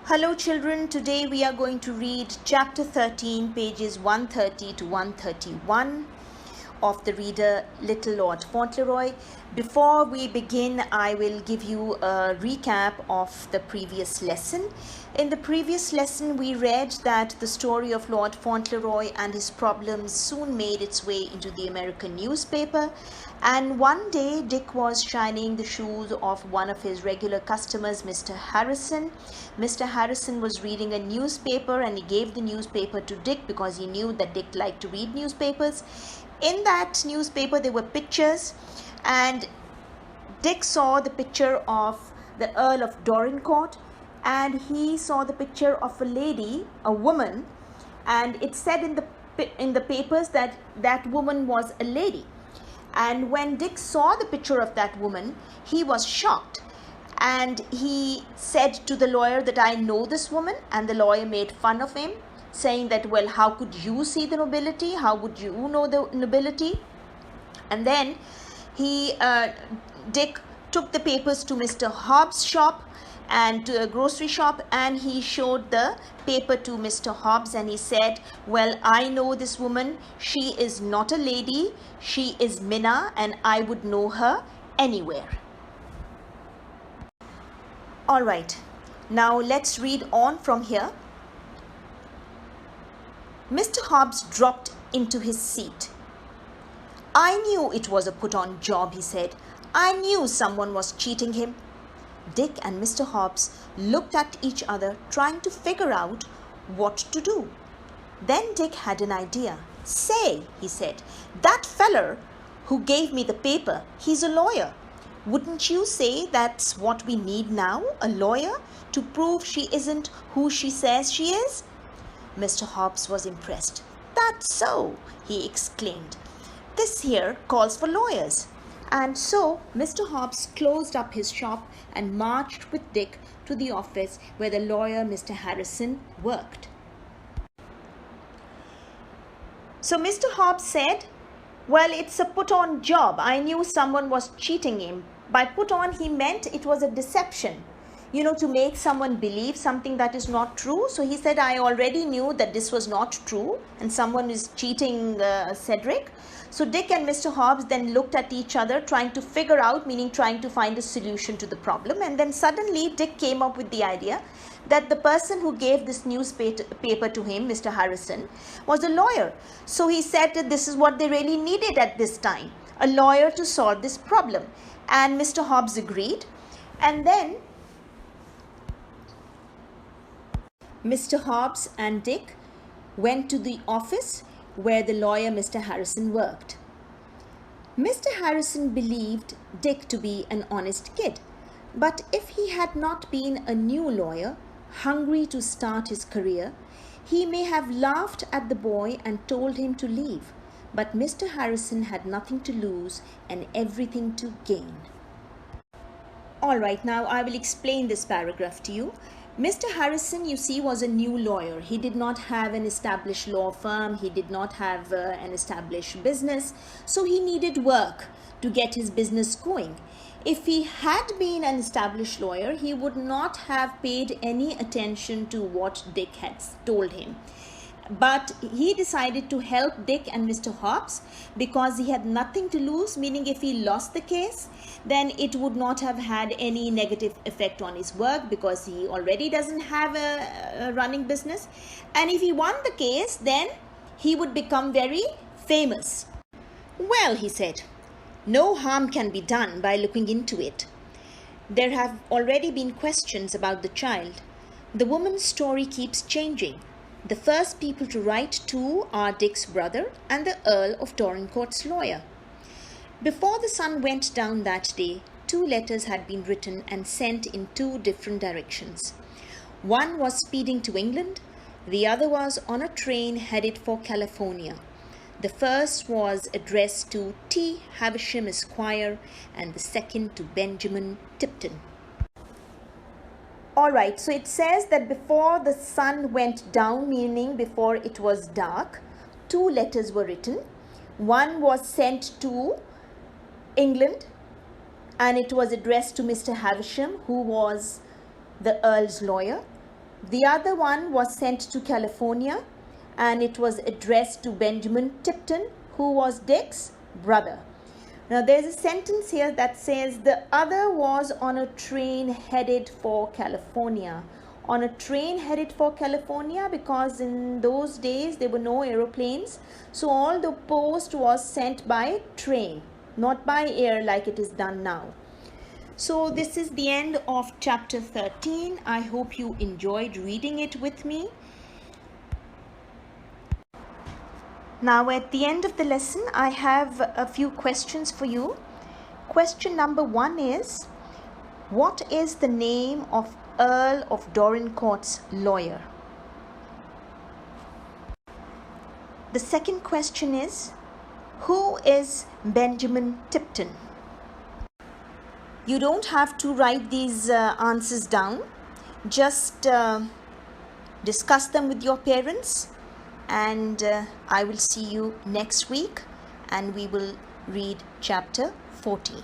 Hello children, today we are going to read chapter 13, pages 130 to 131 of the reader Little Lord Fauntleroy. Before we begin, I will give you a recap of the previous lesson. In the previous lesson, we read that the story of Lord Fauntleroy and his problems soon made its way into the American newspaper. And one day, Dick was shining the shoes of one of his regular customers, Mr. Harrison. Mr. Harrison was reading a newspaper and he gave the newspaper to Dick because he knew that Dick liked to read newspapers. In that newspaper, there were pictures, and Dick saw the picture of the Earl of Dorincourt, and he saw the picture of a lady, a woman, and it said in the papers that that woman was a lady. And when Dick saw the picture of that woman, he was shocked. And he said to the lawyer that I know this woman, and the lawyer made fun of him, saying that, well, how could you see the nobility? How would you know the nobility? And then Dick took the papers to Mr. Hobbs' shop and to a grocery shop, and he showed the paper to Mr. Hobbs and he said, well, I know this woman. She is not a lady. She is Minna, and I would know her anywhere. All right, now let's read on from here. Mr. Hobbs dropped into his seat. I knew it was a put-on job, he said. I knew someone was cheating him. Dick and Mr. Hobbs looked at each other, trying to figure out what to do. Then Dick had an idea. Say, he said, that feller who gave me the paper, he's a lawyer. Wouldn't you say that's what we need now, a lawyer, to prove she isn't who she says she is? Mr. Hobbs was impressed. That's so, he exclaimed. This here calls for lawyers. And so Mr. Hobbs closed up his shop and marched with Dick to the office where the lawyer, Mr. Harrison, worked. So Mr. Hobbs said, well, it's a put-on job. I knew someone was cheating him. By put on, he meant it was a deception, to make someone believe something that is not true. So he said, I already knew that this was not true and someone is cheating Cedric. So Dick and Mr. Hobbs then looked at each other, trying to figure out, meaning trying to find a solution to the problem. And then suddenly Dick came up with the idea that the person who gave this newspaper to him, Mr. Harrison, was a lawyer. So he said that this is what they really needed at this time, a lawyer to solve this problem. And Mr. Hobbs agreed. And then Mr. Hobbs and Dick went to the office where the lawyer, Mr. Harrison, worked. Mr. Harrison believed Dick to be an honest kid, but if he had not been a new lawyer, hungry to start his career, he may have laughed at the boy and told him to leave. But Mr. Harrison had nothing to lose and everything to gain. All right, now I will explain this paragraph to you. Mr. Harrison, you see, was a new lawyer. He did not have an established law firm. He did not have an established business. So he needed work to get his business going. If he had been an established lawyer, he would not have paid any attention to what Dick had told him. But he decided to help Dick and Mr. Hobbs because he had nothing to lose, meaning if he lost the case, then it would not have had any negative effect on his work because he already doesn't have a running business. And if he won the case, then he would become very famous. Well, he said, no harm can be done by looking into it. There have already been questions about the child. The woman's story keeps changing. The first people to write to are Dick's brother and the Earl of Dorincourt's lawyer. Before the sun went down that day, 2 letters had been written and sent in 2 different directions. One was speeding to England, the other was on a train headed for California. The first was addressed to T. Havisham Esquire and the second to Benjamin Tipton. All right, so it says that before the sun went down, meaning before it was dark, 2 letters were written. One was sent to England and it was addressed to Mr. Havisham, who was the Earl's lawyer. The other one was sent to California, and it was addressed to Benjamin Tipton, who was Dick's brother. Now there's a sentence here that says the other was on a train headed for California. On a train headed for California, because in those days there were no aeroplanes, so all the post was sent by train, not by air like it is done now. So this is the end of chapter 13. I hope you enjoyed reading it with me. Now at the end of the lesson, I have a few questions for you. Question number 1 is, what is the name of Earl of Dorincourt's lawyer? The second question is, who is Benjamin Tipton? You don't have to write these answers down. Just discuss them with your parents, and I will see you next week, and we will read chapter 14.